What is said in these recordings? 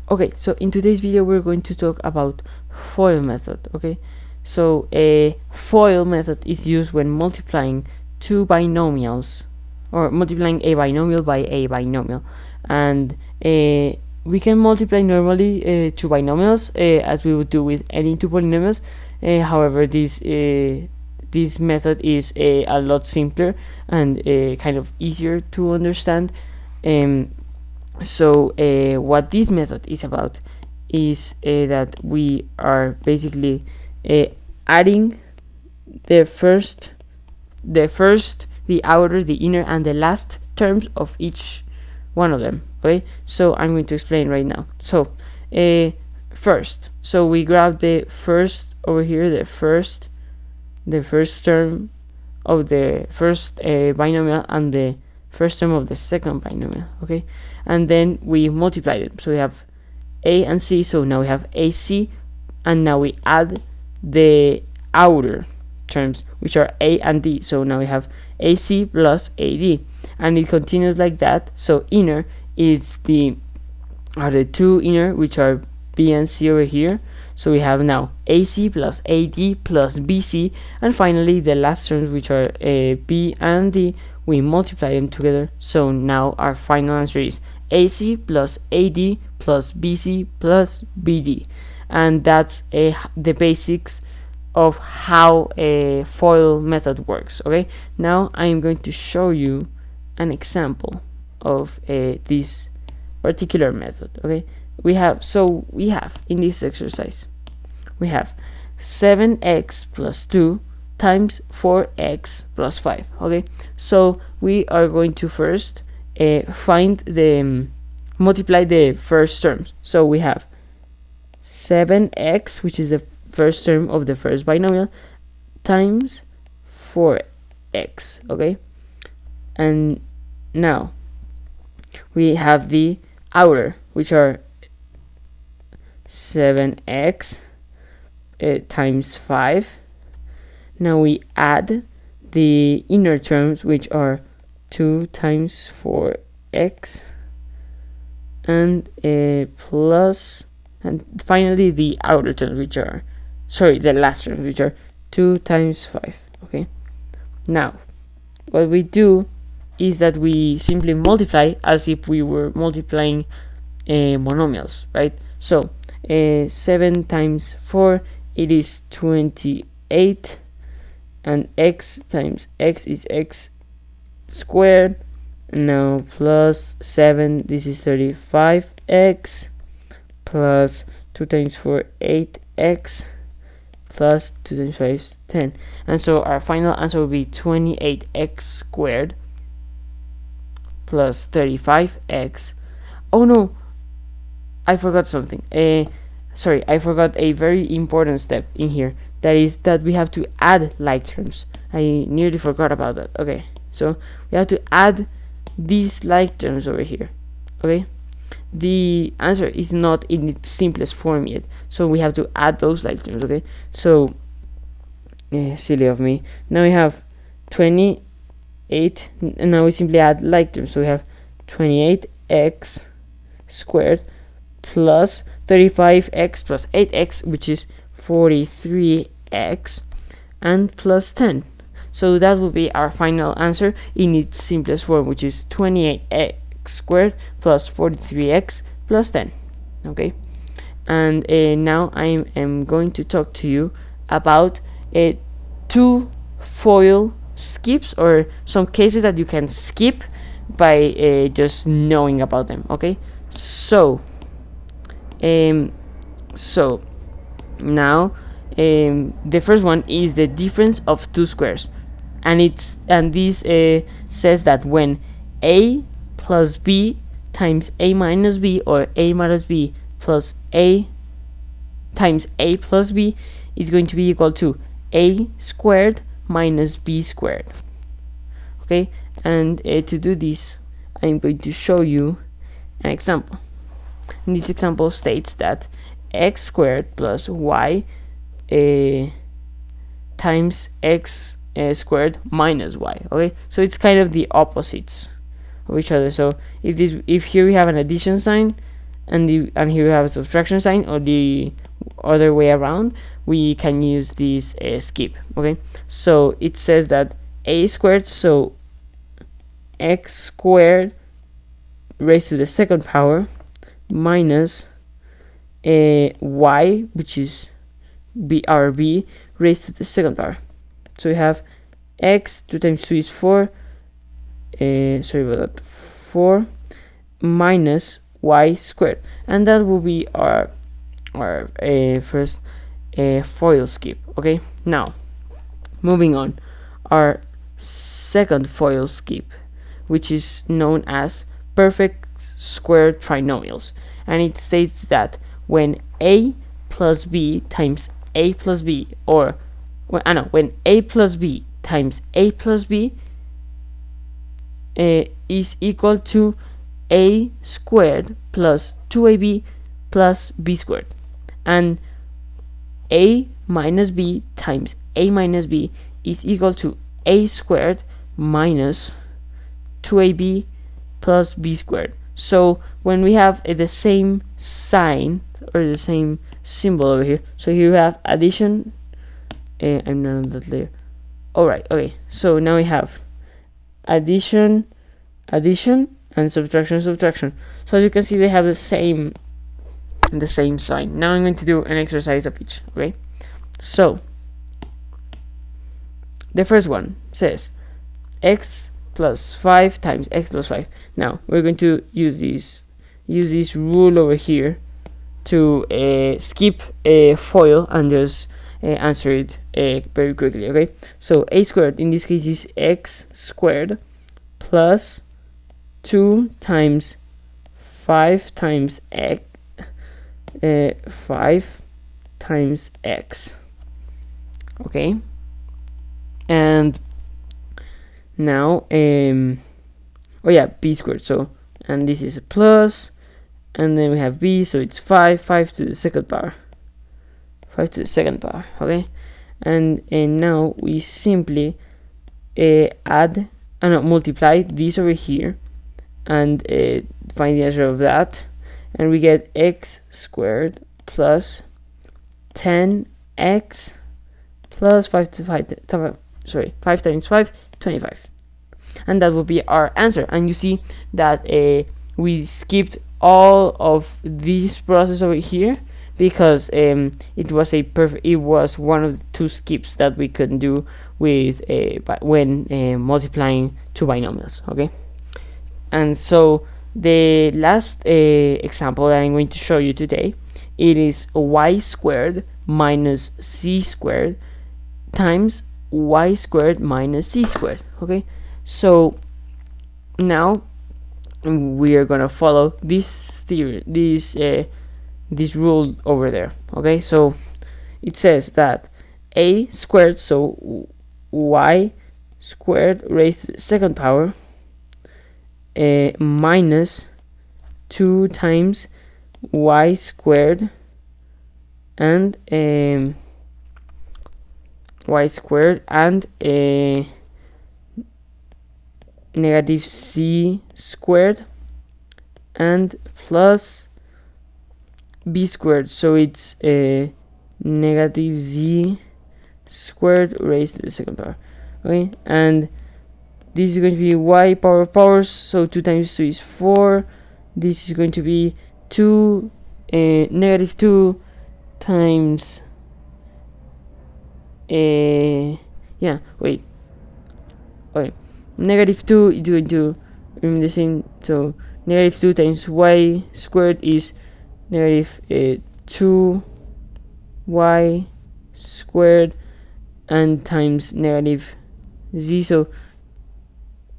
Okay, so in today's video we're going to talk about FOIL method. Okay, so a FOIL method is used when multiplying two binomials, or multiplying a binomial by a binomial, and we can multiply normally two binomials as we would do with any two polynomials. However, this method is a lot simpler and kind of easier to understand. So what this method is about is that we are basically adding the outer, the inner, and the last terms of each one of them. Okay, so I'm going to explain right now. So first, so we grab the first over here, the first term of the first binomial and the first term of the second binomial. Okay, and then we multiply them. So we have a and c, so now we have ac, and now we add the outer terms, which are a and d, so now we have ac plus ad, and it continues like that. So inner are the two inner, which are b and c over here. So we have now ac plus ad plus bc, and finally the last terms, which are b and d, we multiply them together. So now our final answer is ac plus ad plus bc plus bd, and that's the basics of how a FOIL method works. Okay, now I am going to show you an example of this particular method. Okay, we have in this exercise we have 7x plus 2 times 4x plus 5. Okay, so we are going to first find the multiply the first terms. So we have 7x, which is the first term of the first binomial, times 4x. Okay, and now we have the outer, which are 7x times 5. Now we add the inner terms, which are 2 times 4x, and plus, and finally the outer terms, which are the last terms, which are 2 times 5. Okay, now what we do is that we simply multiply as if we were multiplying monomials, right? So 7 times 4, it is 28, and x times x is x squared. Now plus 7, this is 35x, plus 2 times 4, 8x, plus 2 times 5 is 10. And so our final answer will be 28x squared plus 35x. Oh no, I forgot something. I forgot a very important step in here. That is that we have to add like terms. I nearly forgot about that. Okay, so we have to add these like terms over here. Okay, the answer is not in its simplest form yet, so we have to add those like terms. Okay, so silly of me. Now we have 28, and now we simply add like terms. So we have 28x squared plus 35x plus 8x, which is 43x, and plus 10. So that will be our final answer in its simplest form, which is 28x squared plus 43x plus 10. Okay, and now I am going to talk to you about two FOIL skips, or some cases that you can skip by just knowing about them. Okay, so now the first one is the difference of two squares, and this says that when a plus b times a minus b, or a minus b plus a times a plus b, is going to be equal to a squared minus b squared. Okay, and to do this, I'm going to show you an example. And this example states that x squared plus y times x squared minus y. Okay, so it's kind of the opposites of each other. So if here we have an addition sign, and here we have a subtraction sign, or the other way around, we can use this skip. Okay, so it says that a squared, so x squared raised to the second power minus y, which is b raised to the second power. So we have x, 2 times 2 is 4, sorry about that, 4 minus y squared, and that will be our first FOIL skip. Okay, now moving on, our second FOIL skip, which is known as perfect square trinomials, and it states that when a plus b times a plus b, or when a plus b times a plus b is equal to a squared plus 2ab plus b squared, and a minus b times a minus b is equal to a squared minus 2ab plus b squared. So when we have the same sign, or the same symbol over here, so here we have addition, I'm not on that layer. Alright, okay, so now we have addition, and subtraction. So as you can see, they have the same sign. Now I'm going to do an exercise of each. Okay, so the first one says x plus 5 times x plus 5. Now we're going to use this rule over here to skip a FOIL and just answer it very quickly. Okay, so a squared in this case is x squared plus 2 times 5 times x, 5 times x. Okay, and now oh yeah, b squared. So, and this is a plus, and then we have b, so it's 5 to the second power, okay, and now we simply add and multiply this over here and find the answer of that, and we get x squared plus 10x plus 5 times 5, 25, and that will be our answer. And you see that we skipped all of this process over here because it was one of the two skips that we could do with when multiplying two binomials. Okay, and so the last example that I'm going to show you today, it is y squared minus c squared times y squared minus c squared. Okay, so now we are gonna follow this theory, this rule over there. Okay, so it says that a squared, so y squared raised to the second power minus 2 times y squared and negative c squared and plus b squared, so it's negative z squared raised to the second power. Okay, and this is going to be y power of powers, so 2 times 2 is 4. This is going to be negative 2 times negative 2 is going to remain the same, so negative 2 times y squared is negative 2y squared and times negative z, so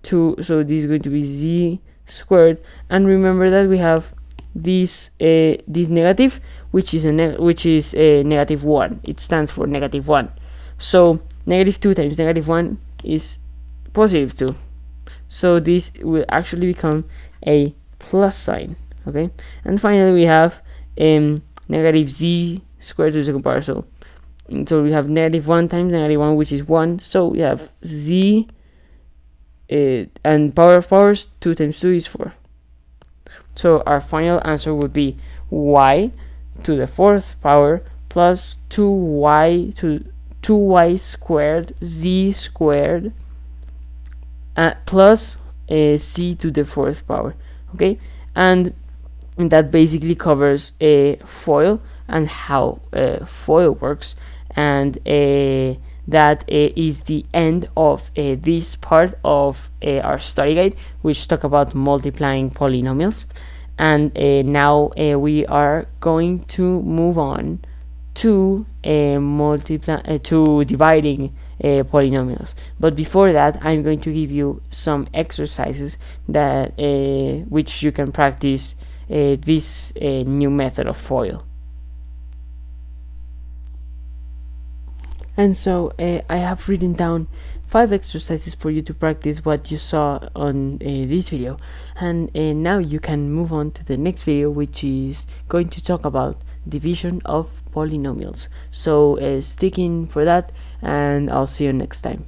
this is going to be z squared. And remember that we have this negative, which is negative 1. It stands for negative 1. So negative 2 times negative 1 is positive 2. So this will actually become a plus sign. Okay, and finally we have negative z squared to the second power. So we have negative 1 times negative 1, which is 1. So we have z and power of powers, 2 times 2 is 4. So our final answer would be y to the fourth power plus 2y to 2y squared z squared plus c to the fourth power. Okay, and that basically covers a FOIL and how FOIL works, and that is the end of this part of our study guide, which talk about multiplying polynomials. And now we are going to move on to to dividing polynomials. But before that, I'm going to give you some exercises that which you can practice this new method of FOIL. And so I have written down 5 exercises for you to practice what you saw on this video, and now you can move on to the next video, which is going to talk about division of polynomials. So stick in for that, and I'll see you next time.